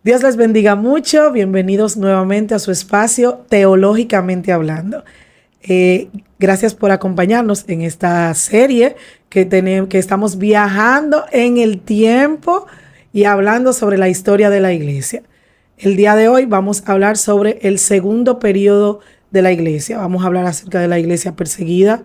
Dios les bendiga mucho. Bienvenidos nuevamente a su espacio Teológicamente Hablando. Gracias por acompañarnos en esta serie que estamos viajando en el tiempo y hablando sobre la historia de la iglesia. El día de hoy vamos a hablar sobre el segundo periodo de la iglesia. Vamos a hablar acerca de la iglesia perseguida,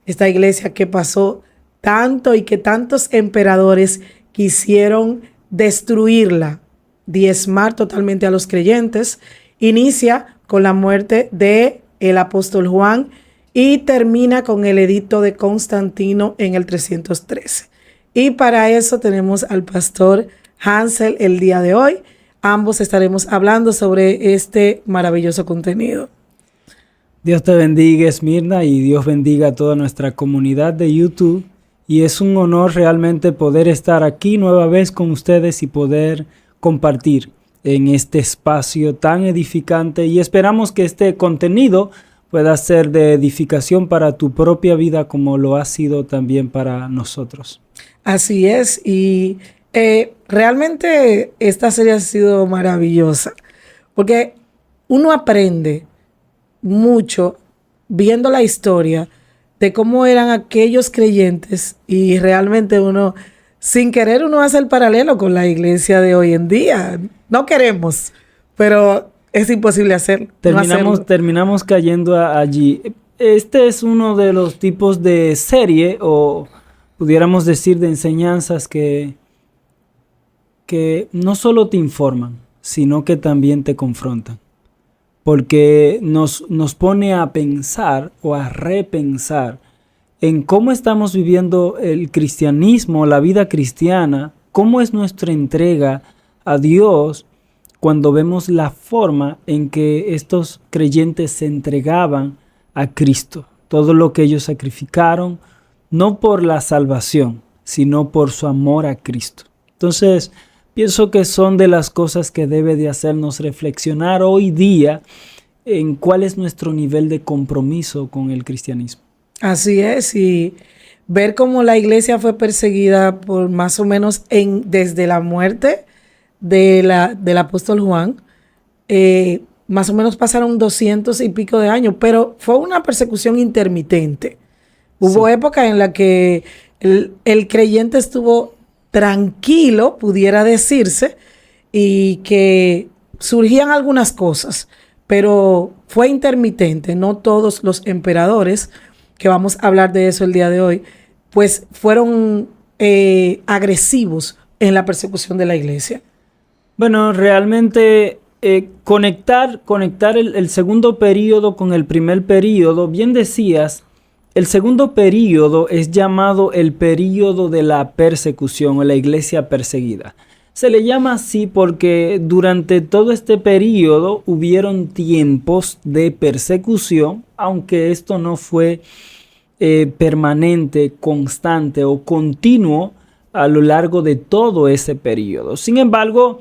esta iglesia que pasó tanto y que tantos emperadores quisieron destruirla, diezmar totalmente a los creyentes. Inicia con la muerte de el apóstol Juan y termina con el edicto de Constantino en el 313. Y para eso tenemos al pastor Hansel el día de hoy. Ambos estaremos hablando sobre este maravilloso contenido. Dios te bendiga, Esmirna, y Dios bendiga a toda nuestra comunidad de YouTube. Y es un honor realmente poder estar aquí nueva vez con ustedes y poder compartir en este espacio tan edificante. Y esperamos que este contenido pueda ser de edificación para tu propia vida como lo ha sido también para nosotros. Así es, y realmente esta serie ha sido maravillosa porque uno aprende mucho viendo la historia de cómo eran aquellos creyentes y realmente uno, sin querer, uno hace el paralelo con la iglesia de hoy en día. No queremos, pero es imposible hacerlo. Terminamos cayendo allí. Este es uno de los tipos de serie, o pudiéramos decir de enseñanzas que no solo te informan, sino que también te confrontan. Porque nos pone a pensar o a repensar en cómo estamos viviendo el cristianismo, la vida cristiana, cómo es nuestra entrega a Dios cuando vemos la forma en que estos creyentes se entregaban a Cristo. Todo lo que ellos sacrificaron, no por la salvación, sino por su amor a Cristo. Entonces, pienso que son de las cosas que debe de hacernos reflexionar hoy día en cuál es nuestro nivel de compromiso con el cristianismo. Así es, y ver cómo la iglesia fue perseguida por más o menos desde la muerte del apóstol Juan, más o menos pasaron 200 y pico de años, pero fue una persecución intermitente. Hubo épocas en la que el creyente estuvo tranquilo, pudiera decirse, y que surgían algunas cosas, pero fue intermitente. No todos los emperadores, que vamos a hablar de eso el día de hoy, pues fueron agresivos en la persecución de la iglesia. Bueno, realmente conectar el segundo período con el primer período, bien decías, el segundo período es llamado el período de la persecución o la iglesia perseguida. Se le llama así porque durante todo este período hubieron tiempos de persecución, aunque esto no fue permanente, constante o continuo a lo largo de todo ese período. Sin embargo,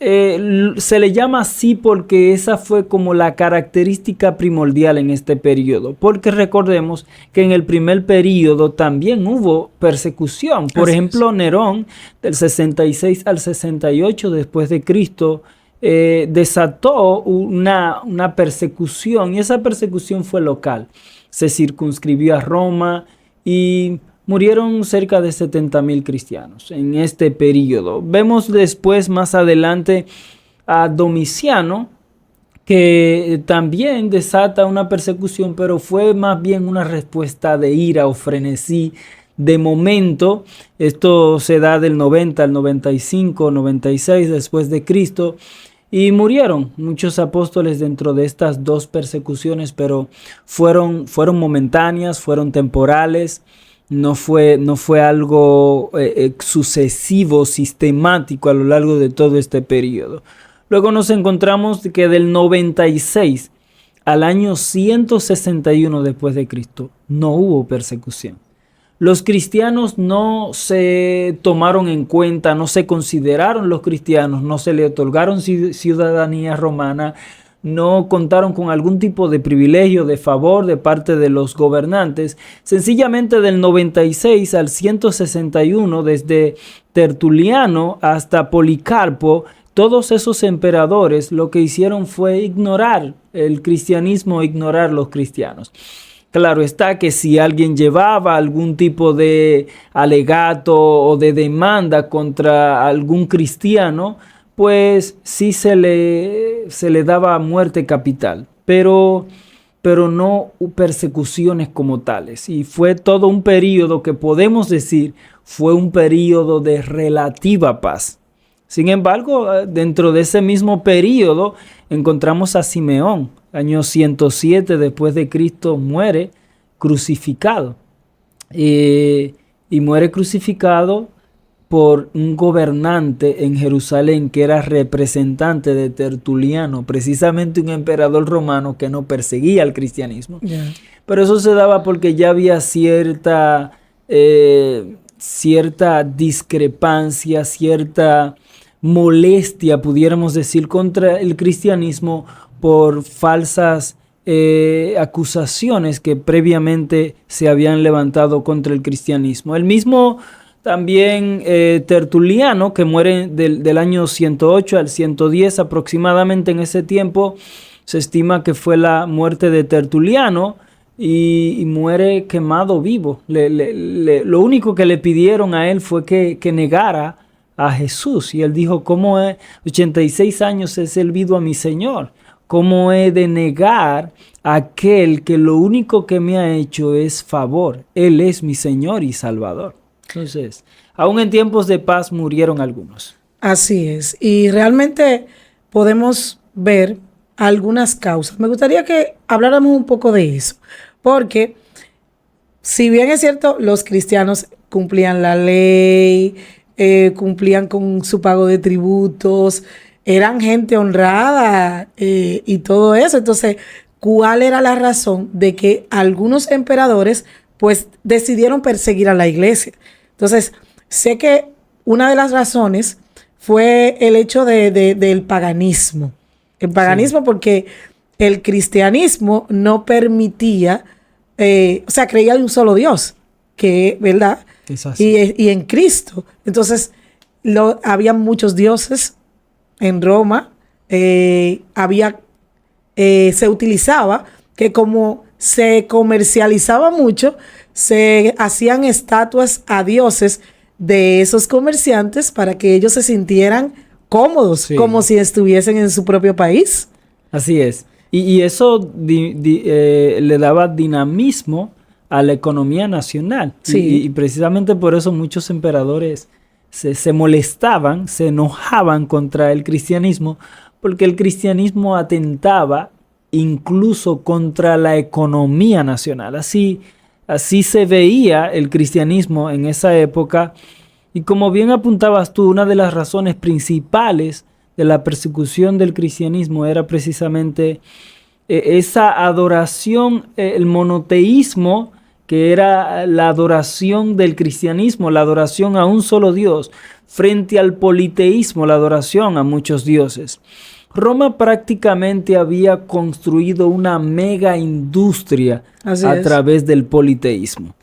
se le llama así porque esa fue como la característica primordial en este periodo, porque recordemos que en el primer periodo también hubo persecución. Por ejemplo, Nerón, del 66 al 68 después de Cristo, desató una persecución, y esa persecución fue local. Se circunscribió a Roma y murieron cerca de 70,000 cristianos en este periodo. Vemos después, más adelante, a Domiciano, que también desata una persecución, pero fue más bien una respuesta de ira o frenesí de momento. Esto se da del 90 al 95, 96 después de Cristo. Y murieron muchos apóstoles dentro de estas dos persecuciones, pero fueron momentáneas, fueron temporales. No fue algo sucesivo, sistemático a lo largo de todo este periodo. Luego nos encontramos que del 96 al año 161 después de Cristo no hubo persecución. Los cristianos no se tomaron en cuenta, no se consideraron los cristianos, no se le otorgaron ciudadanía romana, no contaron con algún tipo de privilegio, de favor de parte de los gobernantes. Sencillamente del 96 al 161, desde Tertuliano hasta Policarpo, todos esos emperadores lo que hicieron fue ignorar el cristianismo, ignorar los cristianos. Claro está que si alguien llevaba algún tipo de alegato o de demanda contra algún cristiano, pues sí se le daba muerte capital, pero no persecuciones como tales. Y fue todo un periodo que podemos decir fue un periodo de relativa paz. Sin embargo, dentro de ese mismo periodo encontramos a Simeón. Año 107 después de Cristo muere crucificado. Y muere crucificado por un gobernante en Jerusalén que era representante de Tertuliano, precisamente un emperador romano que no perseguía al cristianismo. Yeah. Pero eso se daba porque ya había cierta discrepancia, cierta molestia, pudiéramos decir, contra el cristianismo por falsas acusaciones que previamente se habían levantado contra el cristianismo. El mismo también Tertuliano, que muere del año 108 al 110 aproximadamente, en ese tiempo se estima que fue la muerte de Tertuliano, y muere quemado vivo. Lo único que le pidieron a él fue que negara a Jesús, y él dijo: ¿cómo 86 años he servido a mi Señor? ¿Cómo he de negar a aquel que lo único que me ha hecho es favor? Él es mi Señor y Salvador. Entonces, aún en tiempos de paz murieron algunos. Así es, y realmente podemos ver algunas causas. Me gustaría que habláramos un poco de eso, porque si bien es cierto, los cristianos cumplían la ley, cumplían con su pago de tributos, eran gente honrada y todo eso. Entonces, ¿cuál era la razón de que algunos emperadores pues decidieron perseguir a la iglesia? Entonces, sé que una de las razones fue el hecho del paganismo. El paganismo, sí, porque el cristianismo no permitía, creía en un solo Dios, ¿verdad? Es así. Y en Cristo. Entonces, había muchos dioses en Roma. Se utilizaba que como se comercializaba mucho, se hacían estatuas a dioses de esos comerciantes para que ellos se sintieran cómodos, sí, como si estuviesen en su propio país. Así es. Y eso le daba dinamismo a la economía nacional. Sí. Y precisamente por eso muchos emperadores se molestaban, se enojaban contra el cristianismo, porque el cristianismo atentaba incluso contra la economía nacional. Así se veía el cristianismo en esa época. Y como bien apuntabas tú, una de las razones principales de la persecución del cristianismo era precisamente esa adoración, el monoteísmo, que era la adoración del cristianismo, la adoración a un solo Dios, frente al politeísmo, la adoración a muchos dioses. Roma prácticamente había construido una mega industria a través del politeísmo.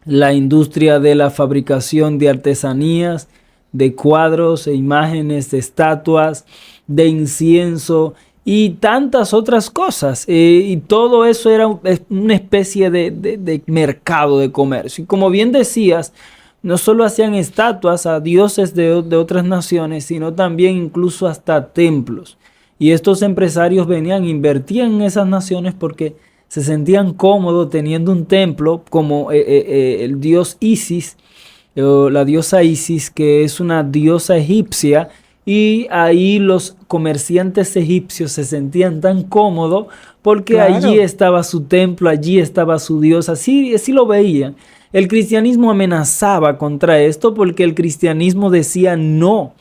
La industria de la fabricación de artesanías, de cuadros e imágenes, de estatuas, de incienso y tantas otras cosas. Y todo eso era una especie de mercado de comercio. Y como bien decías, no solo hacían estatuas a dioses de otras naciones, sino también incluso hasta templos. Y estos empresarios venían, invertían en esas naciones porque se sentían cómodos teniendo un templo como el dios Isis, o la diosa Isis, que es una diosa egipcia, y ahí los comerciantes egipcios se sentían tan cómodos porque claro, allí estaba su templo, allí estaba su diosa, así lo veían. El cristianismo amenazaba contra esto porque el cristianismo decía: no,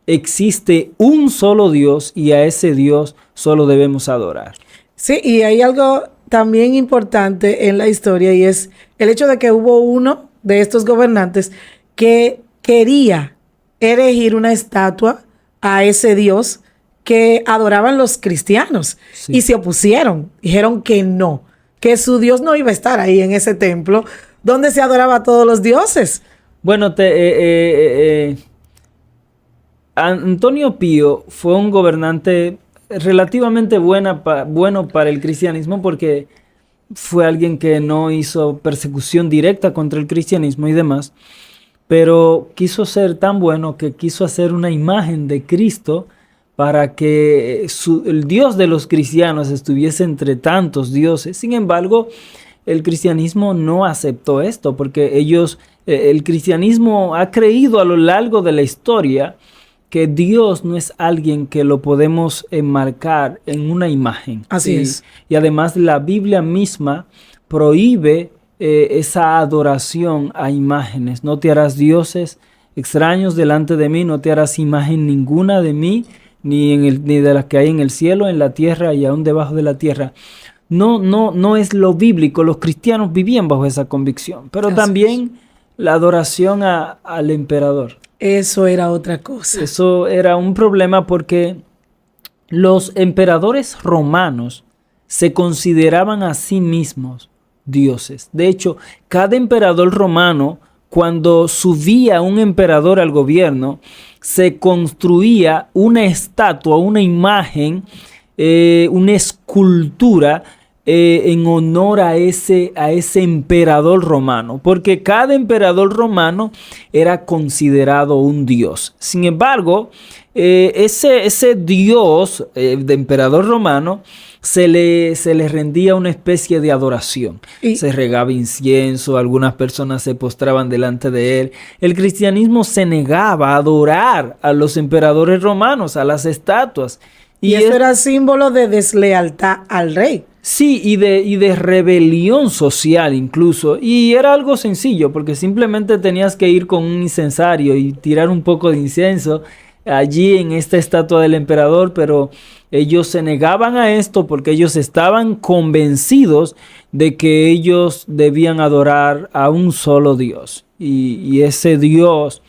existe un solo Dios y a ese Dios solo debemos adorar. Sí, y hay algo también importante en la historia, y es el hecho de que hubo uno de estos gobernantes que quería erigir una estatua a ese Dios que adoraban los cristianos, sí, y se opusieron, dijeron que no, que su Dios no iba a estar ahí en ese templo donde se adoraba a todos los dioses. Bueno, Antonio Pío fue un gobernante relativamente bueno para el cristianismo porque fue alguien que no hizo persecución directa contra el cristianismo y demás, pero quiso ser tan bueno que quiso hacer una imagen de Cristo para que el Dios de los cristianos estuviese entre tantos dioses. Sin embargo, el cristianismo no aceptó esto porque el cristianismo ha creído a lo largo de la historia que Dios no es alguien que lo podemos enmarcar en una imagen. Así es. Y además la Biblia misma prohíbe esa adoración a imágenes. No te harás dioses extraños delante de mí, no te harás imagen ninguna de mí, ni de las que hay en el cielo, en la tierra y aún debajo de la tierra. No es lo bíblico. Los cristianos vivían bajo esa convicción, pero Así también la adoración al emperador. Eso era otra cosa. Eso era un problema porque los emperadores romanos se consideraban a sí mismos dioses. De hecho, cada emperador romano, cuando subía un emperador al gobierno, se construía una estatua, una imagen, una escultura en honor a ese emperador romano, porque cada emperador romano era considerado un dios. Sin embargo, ese dios de emperador romano se le rendía una especie de adoración. Se regaba incienso, algunas personas se postraban delante de él. El cristianismo se negaba a adorar a los emperadores romanos, a las estatuas. Y eso era símbolo de deslealtad al rey. Sí, y de rebelión social incluso. Y era algo sencillo, porque simplemente tenías que ir con un incensario y tirar un poco de incienso allí en esta estatua del emperador, pero ellos se negaban a esto porque ellos estaban convencidos de que ellos debían adorar a un solo Dios. Y ese Dios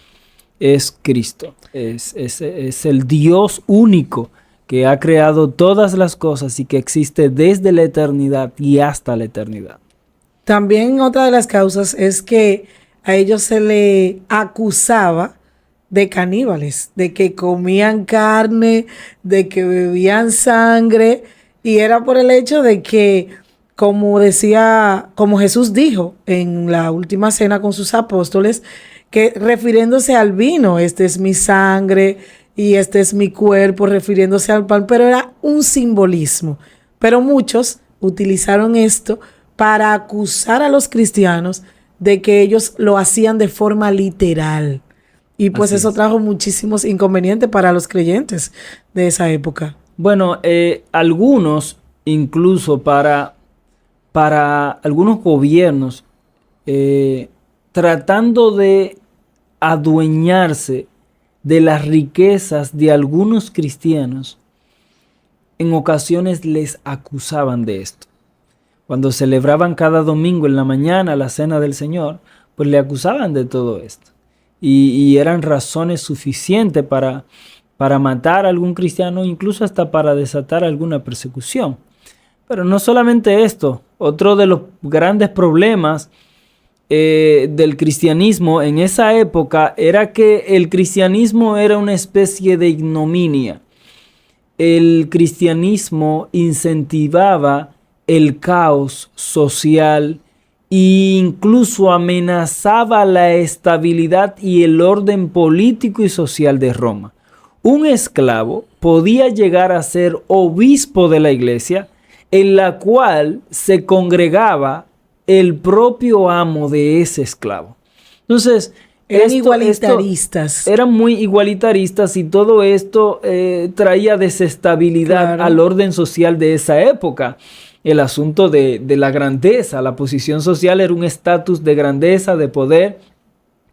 es Cristo, es el Dios único que ha creado todas las cosas y que existe desde la eternidad y hasta la eternidad. También otra de las causas es que a ellos se le acusaba de caníbales, de que comían carne, de que bebían sangre, y era por el hecho de que, como Jesús dijo en la última cena con sus apóstoles, que refiriéndose al vino, este es mi sangre y este es mi cuerpo, refiriéndose al pan, pero era un simbolismo. Pero muchos utilizaron esto para acusar a los cristianos de que ellos lo hacían de forma literal. Y pues eso trajo muchísimos inconvenientes para los creyentes de esa época. Bueno, algunos, incluso para algunos gobiernos, tratando de adueñarse de las riquezas de algunos cristianos, en ocasiones les acusaban de esto. Cuando celebraban cada domingo en la mañana la cena del Señor, pues le acusaban de todo esto. Y eran razones suficientes para matar a algún cristiano, incluso hasta para desatar alguna persecución. Pero no solamente esto, otro de los grandes problemas del cristianismo en esa época era que el cristianismo era una especie de ignominia. El cristianismo incentivaba el caos social e incluso amenazaba la estabilidad y el orden político y social de Roma. Un esclavo podía llegar a ser obispo de la iglesia, en la cual se congregaba el propio amo de ese esclavo. Entonces, eran igualitaristas. Eran muy igualitaristas y todo esto traía desestabilidad al orden social de esa época. El asunto de la grandeza, la posición social era un estatus de grandeza, de poder,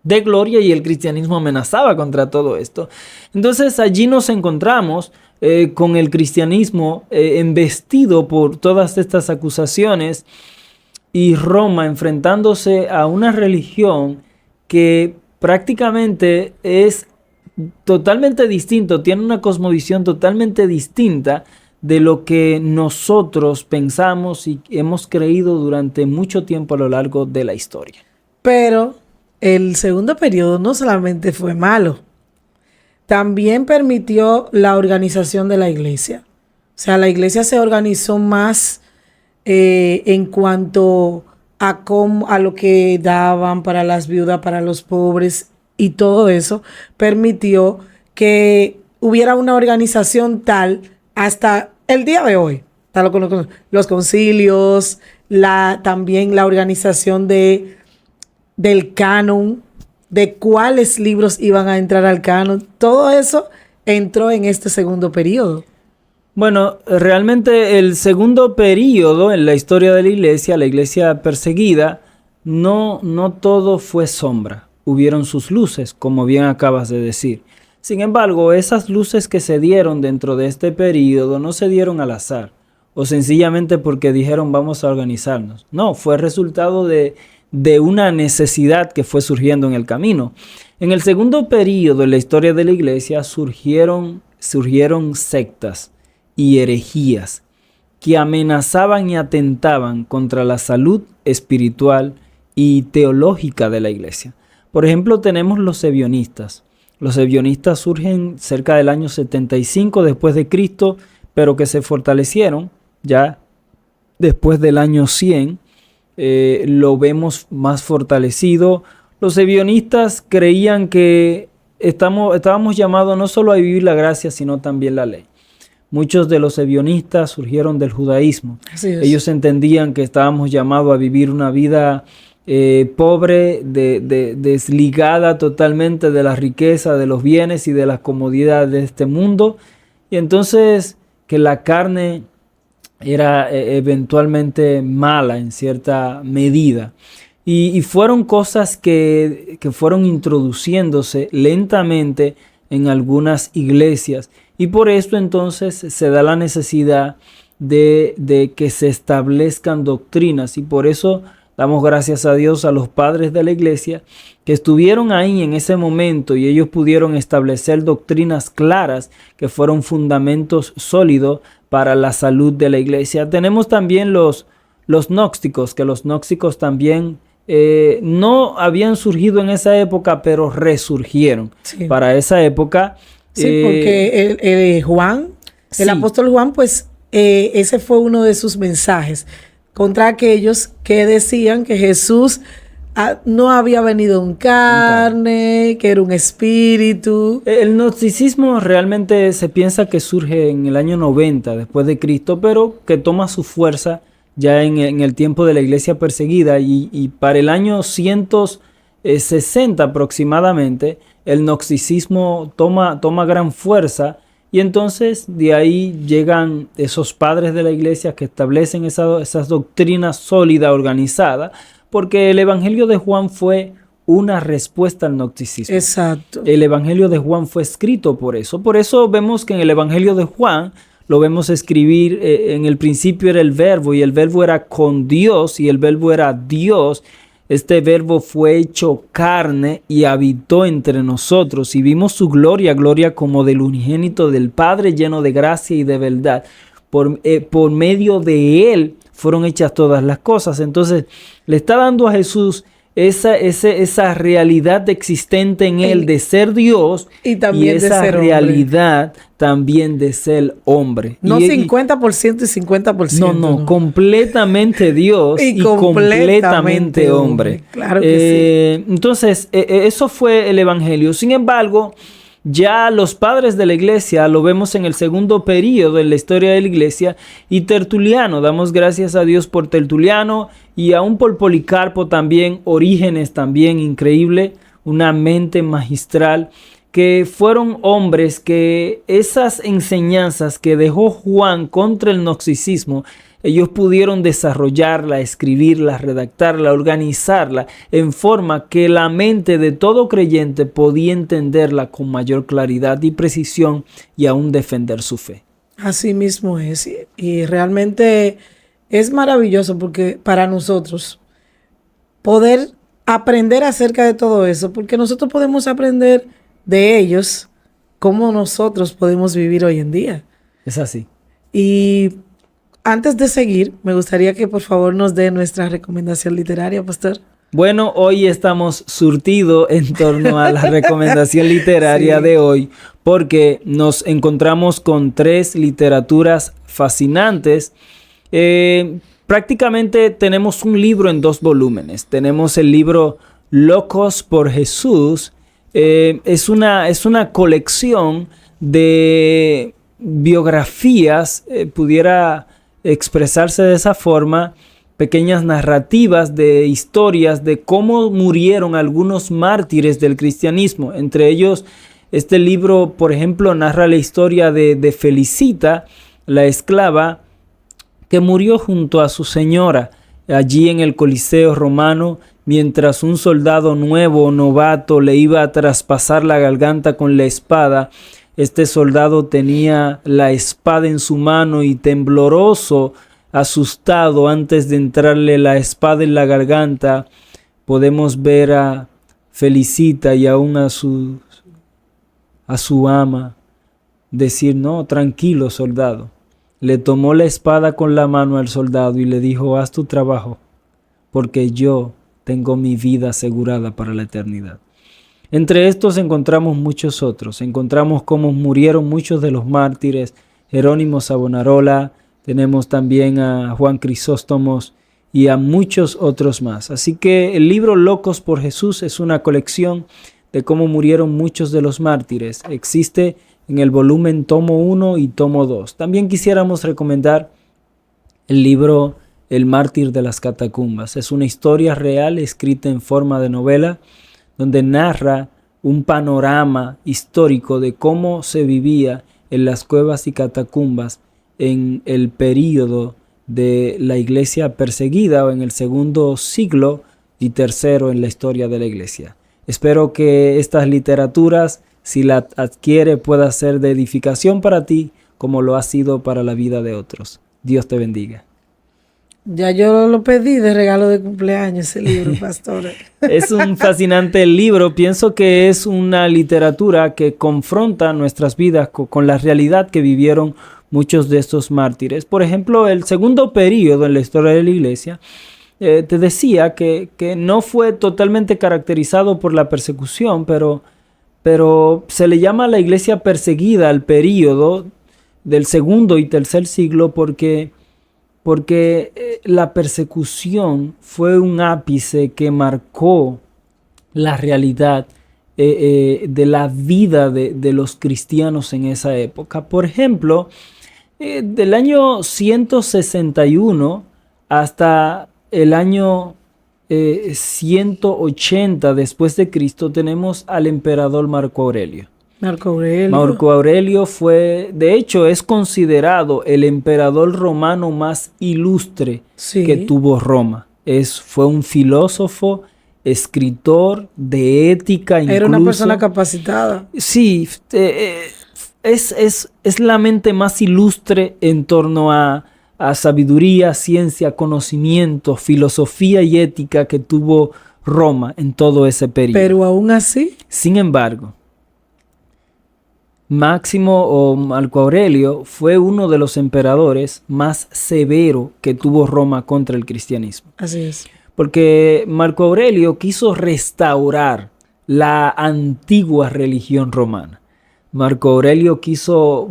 de gloria, y el cristianismo amenazaba contra todo esto. Entonces allí nos encontramos con el cristianismo embestido por todas estas acusaciones, y Roma enfrentándose a una religión que prácticamente es totalmente distinto, tiene una cosmovisión totalmente distinta de lo que nosotros pensamos y hemos creído durante mucho tiempo a lo largo de la historia. Pero el segundo periodo no solamente fue malo, también permitió la organización de la iglesia. O sea, la iglesia se organizó más en cuanto a lo que daban para las viudas, para los pobres, y todo eso permitió que hubiera una organización tal hasta el día de hoy. Está los concilios, también la organización del canon, de cuáles libros iban a entrar al canon. Todo eso entró en este segundo periodo. Bueno, realmente el segundo período en la historia de la iglesia perseguida, no todo fue sombra. Hubieron sus luces, como bien acabas de decir. Sin embargo, esas luces que se dieron dentro de este período no se dieron al azar, o sencillamente porque dijeron vamos a organizarnos. No, fue resultado de una necesidad que fue surgiendo en el camino. En el segundo período en la historia de la iglesia surgieron sectas y herejías que amenazaban y atentaban contra la salud espiritual y teológica de la iglesia. Por ejemplo, tenemos los ebionistas. Los ebionistas surgen cerca del año 75 después de Cristo, pero que se fortalecieron ya después del año 100. Lo vemos más fortalecido. Los ebionistas creían que estábamos llamados no solo a vivir la gracia, sino también la ley. Muchos de los ebionistas surgieron del judaísmo. Ellos entendían que estábamos llamados a vivir una vida pobre, desligada totalmente de la riqueza, de los bienes y de las comodidades de este mundo. Y entonces que la carne era eventualmente mala en cierta medida. Y fueron cosas que fueron introduciéndose lentamente en algunas iglesias. Y por esto entonces se da la necesidad de que se establezcan doctrinas. Y por eso damos gracias a Dios a los padres de la iglesia que estuvieron ahí en ese momento y ellos pudieron establecer doctrinas claras que fueron fundamentos sólidos para la salud de la iglesia. Tenemos también los gnósticos, que los gnósticos también no habían surgido en esa época, pero resurgieron para esa época. Sí, porque Juan, el apóstol Juan, pues ese fue uno de sus mensajes contra aquellos que decían que Jesús no había venido en carne, que era un espíritu. El gnosticismo realmente se piensa que surge en el año 90 después de Cristo, pero que toma su fuerza ya en el tiempo de la iglesia perseguida y para el año 160 aproximadamente, el gnosticismo toma gran fuerza y entonces de ahí llegan esos padres de la iglesia que establecen esas doctrinas sólidas, organizadas, porque el Evangelio de Juan fue una respuesta al gnosticismo. Exacto. El Evangelio de Juan fue escrito por eso. Por eso vemos que en el Evangelio de Juan lo vemos escribir, en el principio era el verbo y el verbo era con Dios y el verbo era Dios. Este verbo fue hecho carne y habitó entre nosotros y vimos su gloria como del unigénito del Padre, lleno de gracia y de verdad. Por medio de él fueron hechas todas las cosas. Entonces le está dando a Jesús esa realidad existente en él de ser Dios y también esa de ser realidad hombre. También de ser hombre. No 50% y 50%. No, completamente Dios y completamente hombre. Claro que sí. Entonces, eso fue el Evangelio. Sin embargo, ya los padres de la iglesia lo vemos en el segundo período en la historia de la iglesia y Tertuliano, damos gracias a Dios por Tertuliano y aún por Policarpo también, Orígenes también, increíble, una mente magistral, que fueron hombres que esas enseñanzas que dejó Juan contra el gnosticismo, ellos pudieron desarrollarla, escribirla, redactarla, organizarla en forma que la mente de todo creyente podía entenderla con mayor claridad y precisión y aún defender su fe. Así mismo es. Y realmente es maravilloso porque para nosotros poder aprender acerca de todo eso, porque nosotros podemos aprender de ellos cómo nosotros podemos vivir hoy en día. Es así. Y antes de seguir, me gustaría que por favor nos dé nuestra recomendación literaria, pastor. Bueno, hoy estamos surtidos en torno a la recomendación literaria Sí. de hoy, porque nos encontramos con 3 literaturas fascinantes. Prácticamente tenemos un libro en 2 volúmenes. Tenemos el libro Locos por Jesús. Es una colección de biografías, pudiera expresarse de esa forma, pequeñas narrativas de historias de cómo murieron algunos mártires del cristianismo. Entre ellos, este libro, por ejemplo, narra la historia de Felicita, la esclava, que murió junto a su señora allí en el Coliseo romano, mientras un soldado nuevo, novato, le iba a traspasar la garganta con la espada. Este soldado tenía la espada en su mano y tembloroso, asustado, antes de entrarle la espada en la garganta, podemos ver a Felicita y aún a su ama decir: no, tranquilo, soldado. Le tomó la espada con la mano al soldado y le dijo: haz tu trabajo, porque yo tengo mi vida asegurada para la eternidad. Entre estos encontramos muchos otros. Encontramos cómo murieron muchos de los mártires: Jerónimo Savonarola, tenemos también a Juan Crisóstomos y a muchos otros más. Así que el libro Locos por Jesús es una colección de cómo murieron muchos de los mártires. Existe en el volumen tomo 1 y tomo 2. También quisiéramos recomendar el libro El mártir de las catacumbas. Es una historia real escrita en forma de novela, donde narra un panorama histórico de cómo se vivía en las cuevas y catacumbas en el período de la iglesia perseguida, o en el segundo siglo y tercero en la historia de la iglesia. Espero que estas literaturas, si la adquiere, pueda ser de edificación para ti, como lo ha sido para la vida de otros. Dios te bendiga. Ya yo lo pedí de regalo de cumpleaños ese libro, pastor. Es un fascinante libro. Pienso que es una literatura que confronta nuestras vidas con la realidad que vivieron muchos de estos mártires. Por ejemplo, el segundo período en la historia de la iglesia, te decía que no fue totalmente caracterizado por la persecución, pero se le llama a la iglesia perseguida al período del segundo y tercer siglo porque la persecución fue un ápice que marcó la realidad de la vida de los cristianos en esa época. Por ejemplo, del año 161 hasta el año 180 después de Cristo tenemos al emperador Marco Aurelio. Marco Aurelio fue, de hecho, es considerado el emperador romano más ilustre que tuvo Roma. Fue un filósofo, escritor de ética, incluso. Era una persona capacitada. Sí, es la mente más ilustre en torno a sabiduría, ciencia, conocimiento, filosofía y ética que tuvo Roma en todo ese periodo. Pero aún así. Sin embargo, Máximo o Marco Aurelio fue uno de los emperadores más severos que tuvo Roma contra el cristianismo. Así es. Porque Marco Aurelio quiso restaurar la antigua religión romana. Marco Aurelio quiso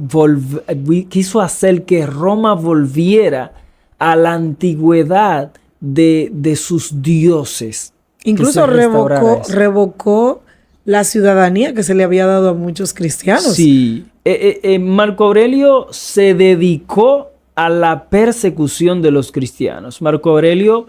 hacer que Roma volviera a la antigüedad de sus dioses. Incluso revocó la ciudadanía que se le había dado a muchos cristianos. Sí. Marco Aurelio se dedicó a la persecución de los cristianos. Marco Aurelio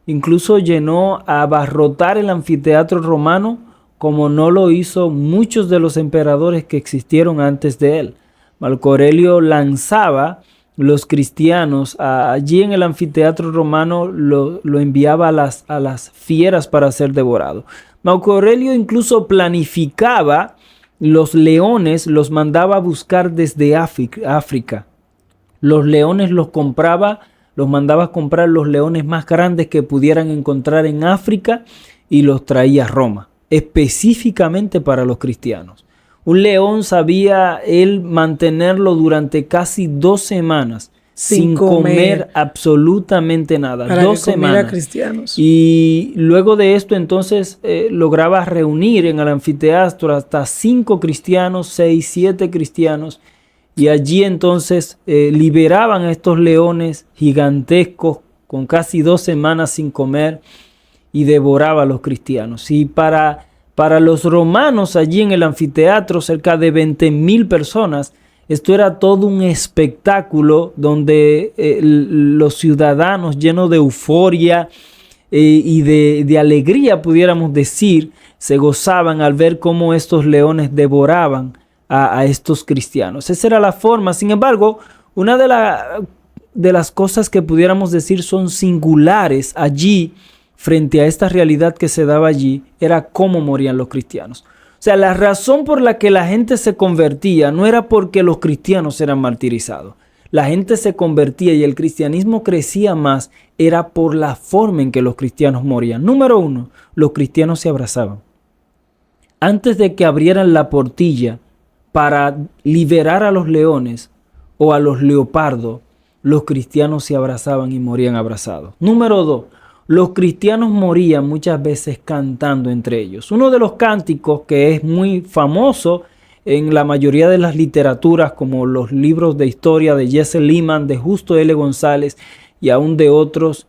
incluso llenó a abarrotar el anfiteatro romano, como no lo hizo muchos de los emperadores que existieron antes de él. Marco Aurelio lanzaba los cristianos allí en el anfiteatro romano, lo enviaba a las fieras para ser devorado. Marco Aurelio incluso planificaba los leones, los mandaba a buscar desde África. Los leones los mandaba a comprar los leones más grandes que pudieran encontrar en África y los traía a Roma, específicamente para los cristianos. Un león sabía él mantenerlo durante casi 2 semanas sin comer absolutamente nada. para 2 que comiera semanas. cristianos. Y luego de esto entonces lograba reunir en el anfiteatro hasta 5 cristianos, 6, 7 cristianos. Y allí entonces liberaban a estos leones gigantescos con casi 2 semanas sin comer y devoraba a los cristianos. Y para los romanos allí en el anfiteatro, cerca de 20,000 personas, esto era todo un espectáculo donde los ciudadanos llenos de euforia y de alegría, pudiéramos decir, se gozaban al ver cómo estos leones devoraban a estos cristianos. Esa era la forma. Sin embargo, una de las cosas que pudiéramos decir son singulares allí, frente a esta realidad que se daba allí, era cómo morían los cristianos. O sea, la razón por la que la gente se convertía no era porque los cristianos eran martirizados. La gente se convertía y el cristianismo crecía más, era por la forma en que los cristianos morían. Número 1, los cristianos se abrazaban. Antes de que abrieran la portilla para liberar a los leones o a los leopardos, los cristianos se abrazaban y morían abrazados. Número 2, los cristianos morían muchas veces cantando entre ellos. Uno de los cánticos que es muy famoso en la mayoría de las literaturas, como los libros de historia de Jesse Lehman, de Justo L. González y aún de otros,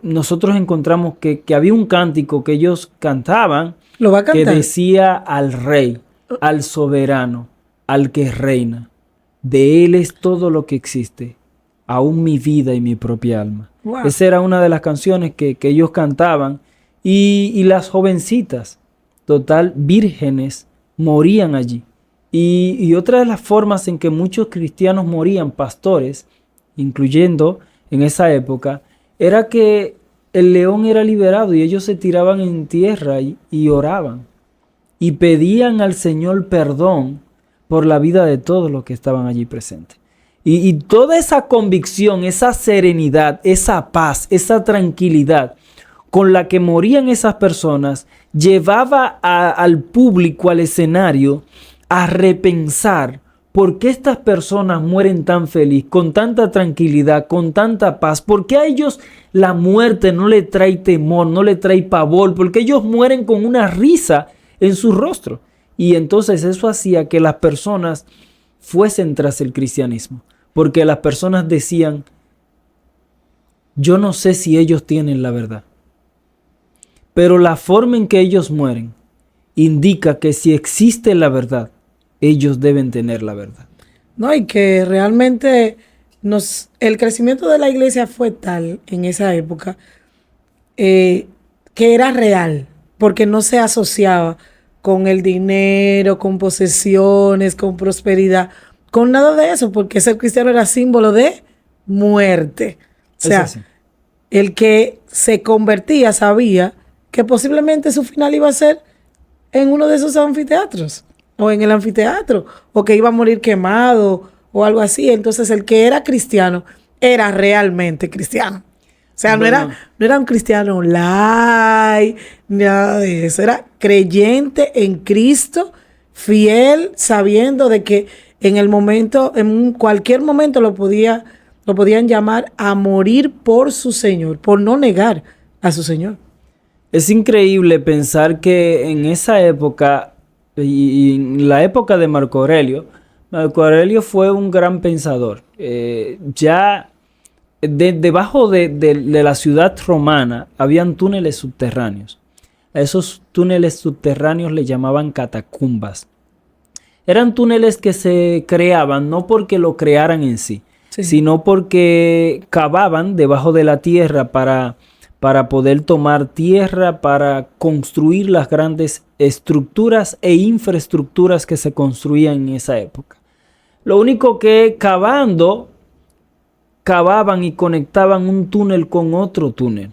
nosotros encontramos que había un cántico que ellos cantaban que decía al rey, al soberano, al que reina. De él es todo lo que existe, aún mi vida y mi propia alma. Wow. Esa era una de las canciones que ellos cantaban. Y las jovencitas, total vírgenes, morían allí. Y otra de las formas en que muchos cristianos morían, pastores, incluyendo en esa época, era que el león era liberado y ellos se tiraban en tierra y oraban. Y pedían al Señor perdón por la vida de todos los que estaban allí presentes. Y toda esa convicción, esa serenidad, esa paz, esa tranquilidad con la que morían esas personas, llevaba al público, al escenario, a repensar por qué estas personas mueren tan feliz, con tanta tranquilidad, con tanta paz. ¿Por qué a ellos la muerte no le trae temor, no le trae pavor? Porque ellos mueren con una risa en su rostro. Y entonces eso hacía que las personas fuesen tras el cristianismo. Porque las personas decían, yo no sé si ellos tienen la verdad, pero la forma en que ellos mueren indica que si existe la verdad, ellos deben tener la verdad. No, y que realmente el crecimiento de la iglesia fue tal en esa época que era real, porque no se asociaba con el dinero, con posesiones, con prosperidad, con nada de eso, porque ser cristiano era símbolo de muerte. O sea, el que se convertía sabía que posiblemente su final iba a ser en uno de esos anfiteatros, o en el anfiteatro, o que iba a morir quemado, o algo así. Entonces el que era cristiano era realmente cristiano. O sea, bueno, no era un cristiano light, nada de eso. Era creyente en Cristo, fiel, sabiendo de que en cualquier momento lo podían llamar a morir por su Señor, por no negar a su Señor. Es increíble pensar que en esa época, y en la época de Marco Aurelio fue un gran pensador. Ya debajo de la ciudad romana habían túneles subterráneos. A esos túneles subterráneos le llamaban catacumbas. Eran túneles que se creaban no porque lo crearan en sí, sino porque cavaban debajo de la tierra para poder tomar tierra, para construir las grandes estructuras e infraestructuras que se construían en esa época. Lo único que cavaban y conectaban un túnel con otro túnel.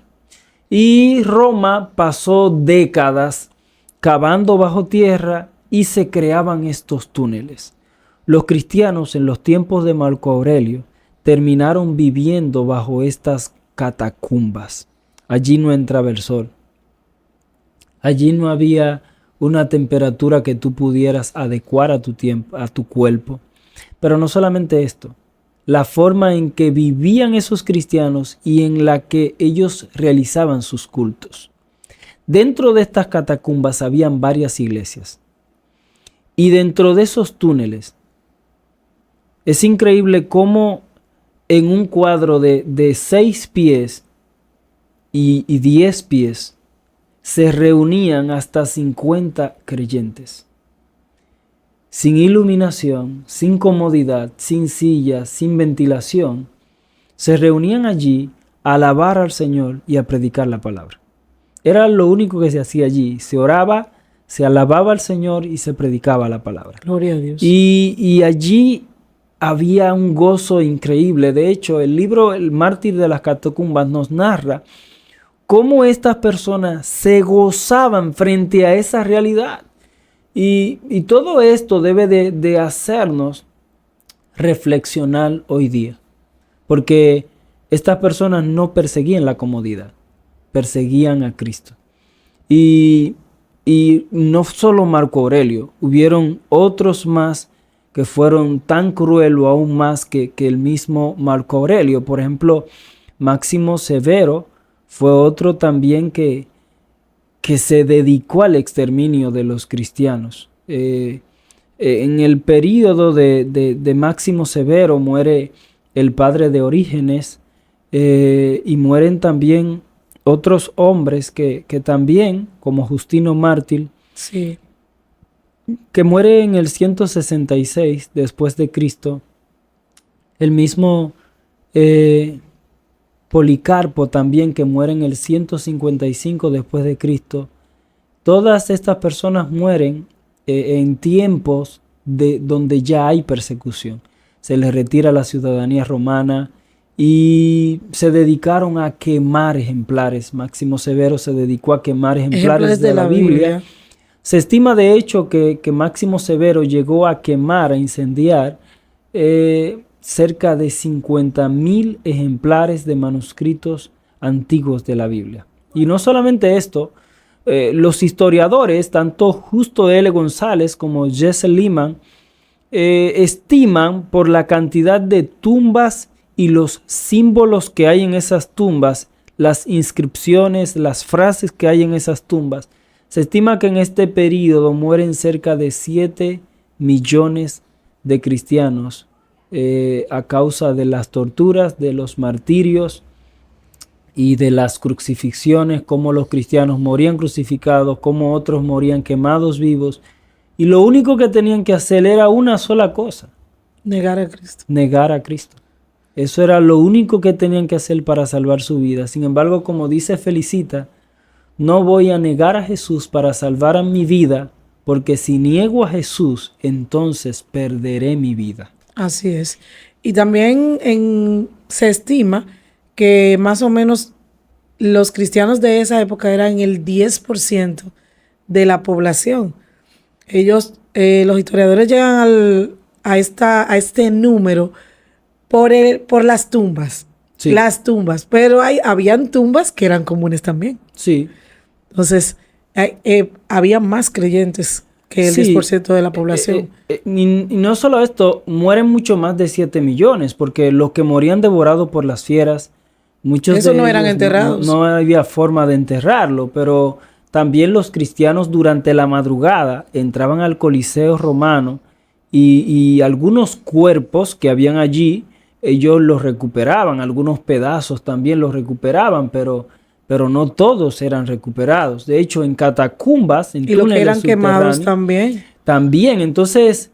Y Roma pasó décadas cavando bajo tierra y se creaban estos túneles. Los cristianos en los tiempos de Marco Aurelio terminaron viviendo bajo estas catacumbas. Allí no entraba el sol. Allí no había una temperatura que tú pudieras adecuar a tu cuerpo. Pero no solamente esto. la forma en que vivían esos cristianos y en la que ellos realizaban sus cultos. Dentro de estas catacumbas habían varias iglesias. Y dentro de esos túneles, es increíble cómo en un cuadro de 6 pies y 10 pies se reunían hasta 50 creyentes. Sin iluminación, sin comodidad, sin sillas, sin ventilación, se reunían allí a alabar al Señor y a predicar la palabra. Era lo único que se hacía allí. Se oraba, se alababa al Señor y se predicaba la palabra. Gloria a Dios. Y allí había un gozo increíble. De hecho, el libro El mártir de las catacumbas nos narra cómo estas personas se gozaban frente a esa realidad. Y todo esto debe de hacernos reflexionar hoy día. Porque estas personas no perseguían la comodidad, perseguían a Cristo. Y no solo Marco Aurelio, hubieron otros más que fueron tan cruel o aún más que el mismo Marco Aurelio. Por ejemplo, Máximo Severo fue otro también que se dedicó al exterminio de los cristianos. En el período de Máximo Severo muere el padre de Orígenes y mueren también otros hombres que también, como Justino Mártir, Sí. que muere en el 166 después de Cristo. El mismo Policarpo también, que muere en el 155 después de Cristo. Todas estas personas mueren en tiempos donde ya hay persecución. Se les retira la ciudadanía romana y se dedicaron a quemar ejemplares. Máximo Severo se dedicó a quemar ejemplares de la Biblia. Se estima de hecho que Máximo Severo llegó a quemar, a incendiar cerca de 50,000 ejemplares de manuscritos antiguos de la Biblia. Y no solamente esto, los historiadores, tanto Justo L. González como Jesse Lehman, estiman por la cantidad de tumbas y los símbolos que hay en esas tumbas, las inscripciones, las frases que hay en esas tumbas. Se estima que en este período mueren cerca de 7 millones de cristianos a causa de las torturas, de los martirios y de las crucifixiones, como los cristianos morían crucificados, como otros morían quemados vivos. Y lo único que tenían que hacer era una sola cosa: Negar a Cristo. negar a Cristo. Eso era lo único que tenían que hacer para salvar su vida. Sin embargo, como dice Felicita, no voy a negar a Jesús para salvar a mi vida, porque si niego a Jesús, entonces perderé mi vida. Así es. Y también se estima que más o menos los cristianos de esa época eran el 10% de la población. Ellos, los historiadores llegan a este número por las tumbas. Sí. Las tumbas. Pero habían tumbas que eran comunes también. Sí. Entonces, había más creyentes que el Sí. 10% de la población. Y no solo esto, mueren mucho más de 7 millones, porque los que morían devorados por las fieras, muchos Esos de no eran ellos enterrados. No había forma de enterrarlo, pero también los cristianos durante la madrugada entraban al Coliseo romano y algunos cuerpos que habían allí, ellos los recuperaban, algunos pedazos también los recuperaban, pero no todos eran recuperados. De hecho, en catacumbas, en Y los que túneles eran quemados subterráneos, también. también. Entonces,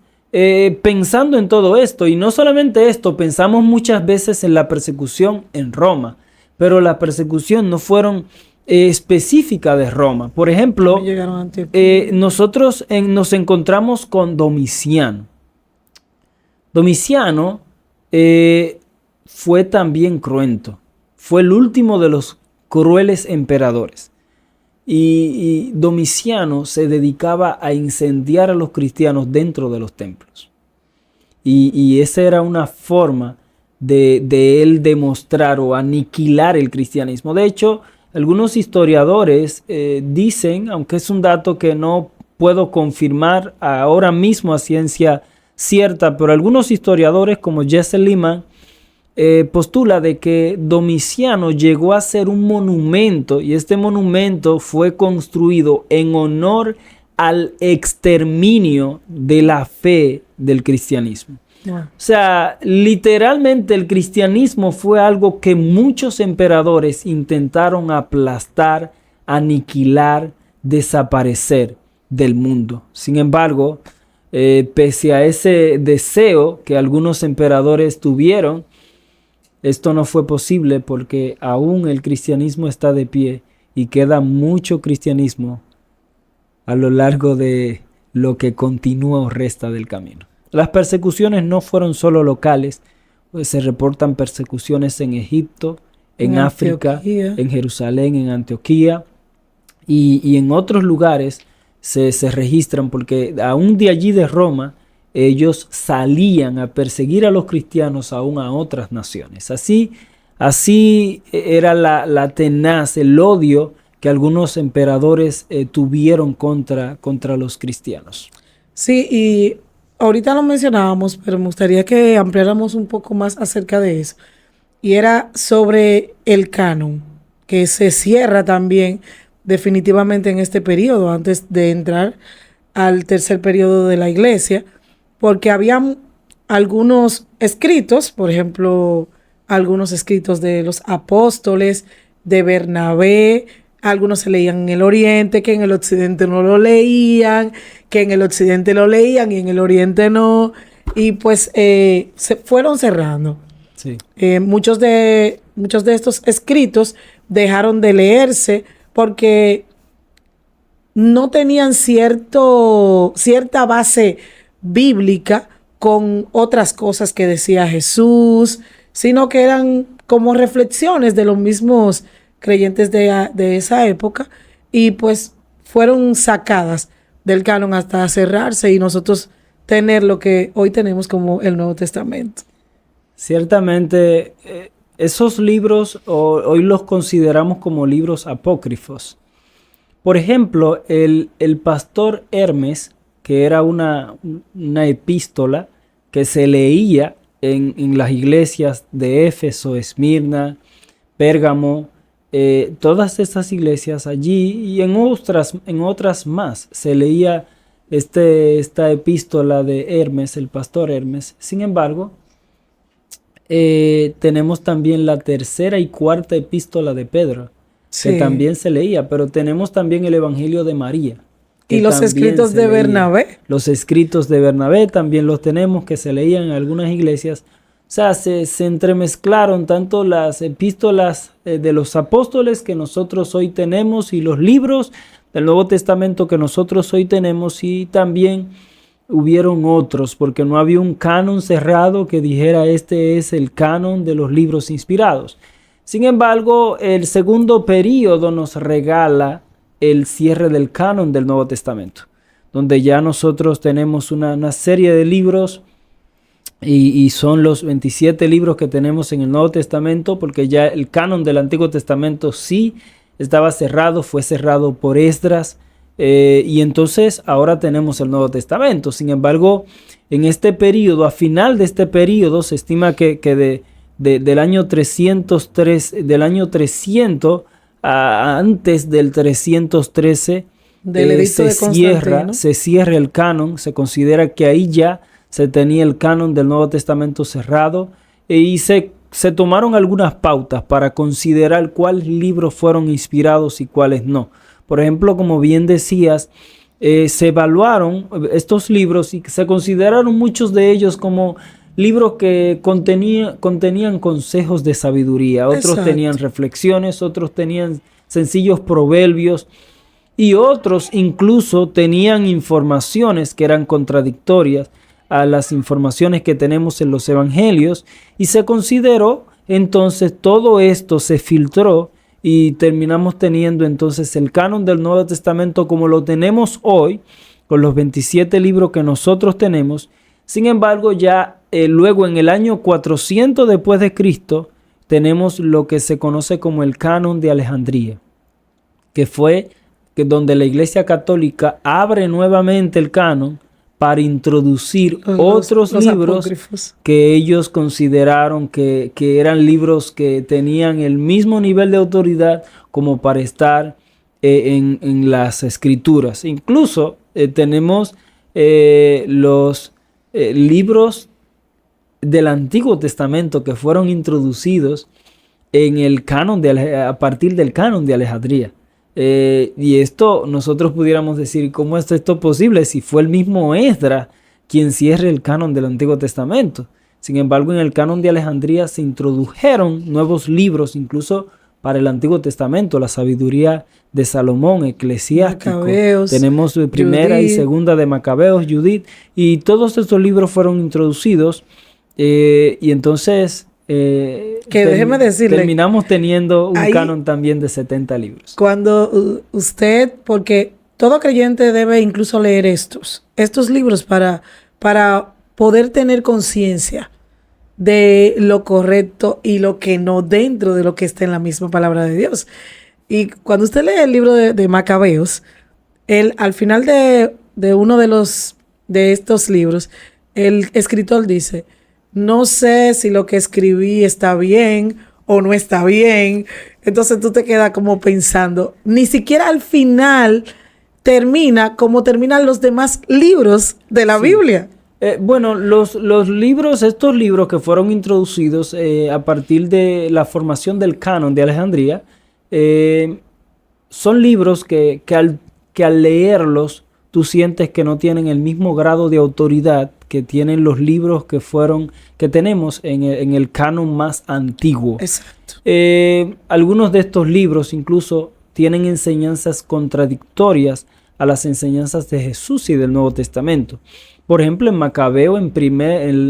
pensando en todo esto, y no solamente esto, pensamos muchas veces en la persecución en Roma, pero la persecución no fueron específica de Roma. Por ejemplo, También llegaron a Antioquía. nosotros nos encontramos con Domiciano. Domiciano fue también cruento. Fue el último de los crueles emperadores. Y Domiciano se dedicaba a incendiar a los cristianos dentro de los templos. Y esa era una forma de él demostrar o aniquilar el cristianismo. De hecho, algunos historiadores dicen, aunque es un dato que no puedo confirmar ahora mismo a ciencia cierta, pero algunos historiadores como Jesse Lehman postula de que Domiciano llegó a ser un monumento y este monumento fue construido en honor al exterminio de la fe del cristianismo. Wow. O sea, literalmente el cristianismo fue algo que muchos emperadores intentaron aplastar, aniquilar, desaparecer del mundo. Sin embargo, pese a ese deseo que algunos emperadores tuvieron, esto no fue posible porque aún el cristianismo está de pie y queda mucho cristianismo a lo largo de lo que continúa o resta del camino. Las persecuciones no fueron solo locales, pues se reportan persecuciones en Egipto, en África, en Jerusalén, en Antioquía y en otros lugares se registran, porque aún de allí de Roma ellos salían a perseguir a los cristianos aún a otras naciones. Así era la tenaz, el odio que algunos emperadores tuvieron contra los cristianos. Sí, y ahorita lo mencionábamos, pero me gustaría que ampliáramos un poco más acerca de eso. Y era sobre el canon, que se cierra también definitivamente en este periodo, antes de entrar al tercer periodo de la iglesia, porque había algunos escritos, por ejemplo, algunos escritos de los apóstoles, de Bernabé. Algunos se leían en el oriente, que en el occidente no lo leían, que en el occidente lo leían y en el oriente no. Y pues se fueron cerrando. Sí. Muchos de estos escritos dejaron de leerse porque no tenían cierta base bíblica con otras cosas que decía Jesús, sino que eran como reflexiones de los mismos creyentes de esa época, y pues fueron sacadas del canon hasta cerrarse y nosotros tener lo que hoy tenemos como el Nuevo Testamento. Ciertamente, esos libros hoy los consideramos como libros apócrifos. Por ejemplo, el pastor Hermes, que era una epístola que se leía en las iglesias de Éfeso, Esmirna, Pérgamo, todas estas iglesias allí y en otras más se leía esta epístola de Hermes, el pastor Hermes. Sin embargo, tenemos también la tercera y cuarta epístola de Pedro, sí, que también se leía, pero tenemos también el Evangelio de María. Y los escritos de Bernabé. Los escritos de Bernabé también los tenemos, que se leían en algunas iglesias. O sea, se entremezclaron tanto las epístolas de los apóstoles que nosotros hoy tenemos y los libros del Nuevo Testamento que nosotros hoy tenemos, y también hubieron otros, porque no había un canon cerrado que dijera este es el canon de los libros inspirados. Sin embargo, el segundo período nos regala el cierre del canon del Nuevo Testamento, donde ya nosotros tenemos una serie de libros. Y son los 27 libros que tenemos en el Nuevo Testamento, porque ya el canon del Antiguo Testamento sí estaba cerrado, fue cerrado por Esdras, y entonces ahora tenemos el Nuevo Testamento. Sin embargo, en este periodo, a final de este periodo, se estima que del año 303, del año 300 antes del 313, se cierra el canon. Se considera que ahí ya se tenía el canon del Nuevo Testamento cerrado, y se tomaron algunas pautas para considerar cuáles libros fueron inspirados y cuáles no. Por ejemplo, como bien decías, se evaluaron estos libros y se consideraron muchos de ellos como libros que contenían consejos de sabiduría. Otros Exacto. Tenían reflexiones, otros tenían sencillos proverbios, y otros incluso tenían informaciones que eran contradictorias a las informaciones que tenemos en los evangelios, y se consideró, entonces todo esto se filtró y terminamos teniendo entonces el canon del Nuevo Testamento como lo tenemos hoy, con los 27 libros que nosotros tenemos. Sin embargo, ya luego en el año 400 después de Cristo tenemos lo que se conoce como el canon de Alejandría, que fue donde la Iglesia Católica abre nuevamente el canon para introducir otros libros apócrifos que ellos consideraron que eran libros que tenían el mismo nivel de autoridad como para estar en las escrituras. Incluso tenemos los libros del Antiguo Testamento que fueron introducidos en el canon a partir del canon de Alejandría. Y esto nosotros pudiéramos decir, ¿cómo es esto posible si fue el mismo Esdras quien cierra el canon del Antiguo Testamento? Sin embargo, en el canon de Alejandría se introdujeron nuevos libros, incluso para el Antiguo Testamento, la sabiduría de Salomón, Eclesiástico. Macabeos, tenemos primera Judith. y segunda de Macabeos, Judith, y todos estos libros fueron introducidos y entonces déjeme decirle, terminamos teniendo un ahí, canon también de 70 libros. Cuando usted, porque todo creyente debe incluso leer estos libros para poder tener conciencia de lo correcto y lo que no dentro de lo que está en la misma palabra de Dios. Y cuando usted lee el libro de Macabeos, al final de uno de estos libros, el escritor dice: no sé si lo que escribí está bien o no está bien. Entonces tú te quedas como pensando, ni siquiera al final termina como terminan los demás libros de la Biblia. Bueno, los libros, estos libros que fueron introducidos a partir de la formación del canon de Alejandría, son libros que al leerlos tú sientes que no tienen el mismo grado de autoridad que tienen los libros que tenemos en el canon más antiguo. Exacto. Algunos de estos libros incluso tienen enseñanzas contradictorias a las enseñanzas de Jesús y del Nuevo Testamento. Por ejemplo, en Macabeo, en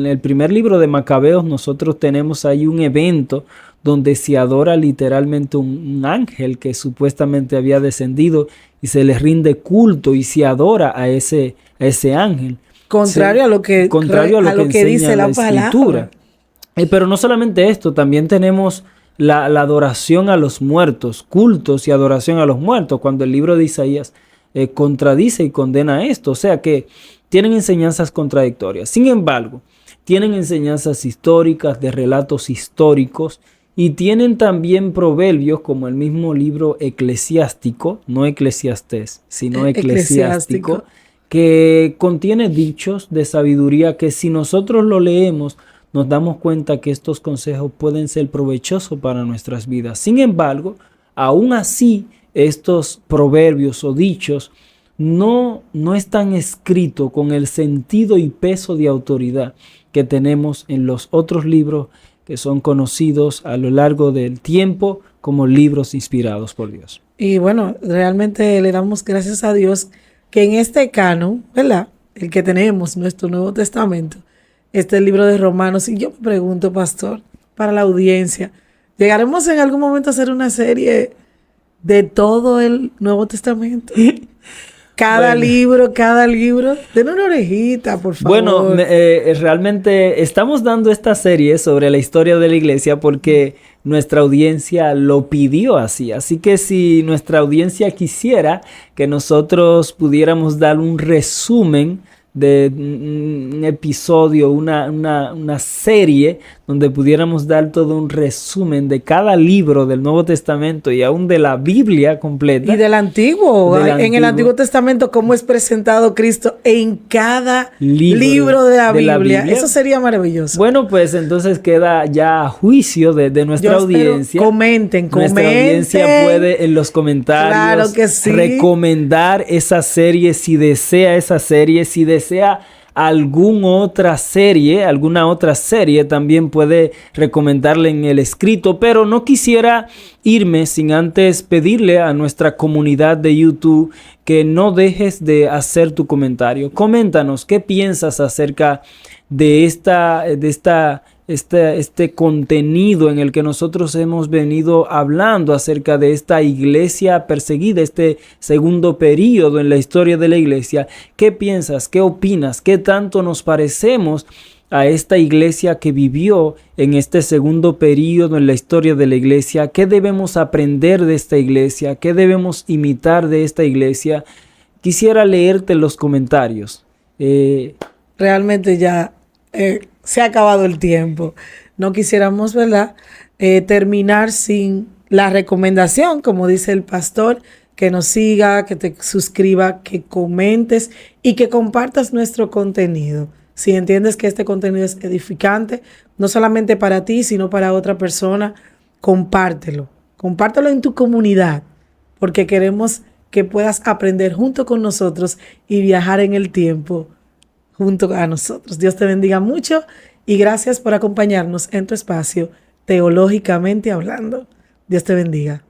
el primer libro de Macabeos, nosotros tenemos ahí un evento donde se adora literalmente un ángel que supuestamente había descendido y se le rinde culto y se adora a ese ángel. Contrario a lo que dice la Escritura. Pero no solamente esto, también tenemos la adoración a los muertos, cultos y adoración a los muertos, cuando el libro de Isaías contradice y condena esto. O sea que tienen enseñanzas contradictorias. Sin embargo, tienen enseñanzas históricas, de relatos históricos, y tienen también proverbios como el mismo libro eclesiástico, no Eclesiastés, sino eclesiástico, que contiene dichos de sabiduría que si nosotros lo leemos, nos damos cuenta que estos consejos pueden ser provechosos para nuestras vidas. Sin embargo, aún así, estos proverbios o dichos no están escritos con el sentido y peso de autoridad que tenemos en los otros libros que son conocidos a lo largo del tiempo como libros inspirados por Dios. Y bueno, realmente le damos gracias a Dios que en este canon, ¿verdad?, el que tenemos, nuestro Nuevo Testamento, este libro de Romanos. Y yo me pregunto, pastor, para la audiencia, ¿llegaremos en algún momento a hacer una serie de todo el Nuevo Testamento? Cada libro, den una orejita, por favor. Bueno, realmente estamos dando esta serie sobre la historia de la iglesia porque nuestra audiencia lo pidió así. Así que si nuestra audiencia quisiera que nosotros pudiéramos dar un resumen de un episodio, una serie donde pudiéramos dar todo un resumen de cada libro del Nuevo Testamento y aún de la Biblia completa. Y del Antiguo. En el Antiguo Testamento, cómo es presentado Cristo en cada libro de la Biblia. Eso sería maravilloso. Bueno, pues entonces queda ya a juicio de nuestra audiencia. Comenten. Nuestra audiencia puede en los comentarios recomendar esa serie, si desea esa serie, si desea alguna otra serie también puede recomendarle en el escrito, pero no quisiera irme sin antes pedirle a nuestra comunidad de YouTube que no dejes de hacer tu comentario. Coméntanos qué piensas acerca de este contenido en el que nosotros hemos venido hablando acerca de esta iglesia perseguida, este segundo período en la historia de la iglesia. ¿Qué piensas? ¿Qué opinas? ¿Qué tanto nos parecemos a esta iglesia que vivió en este segundo período en la historia de la iglesia? ¿Qué debemos aprender de esta iglesia? ¿Qué debemos imitar de esta iglesia? Quisiera leerte los comentarios Realmente ya se ha acabado el tiempo. No quisiéramos, ¿verdad? Terminar sin la recomendación, como dice el pastor, que nos siga, que te suscriba, que comentes y que compartas nuestro contenido. Si entiendes que este contenido es edificante, no solamente para ti, sino para otra persona, compártelo. Compártelo en tu comunidad, porque queremos que puedas aprender junto con nosotros y viajar en el tiempo junto a nosotros. Dios te bendiga mucho y gracias por acompañarnos en tu espacio Teológicamente Hablando. Dios te bendiga.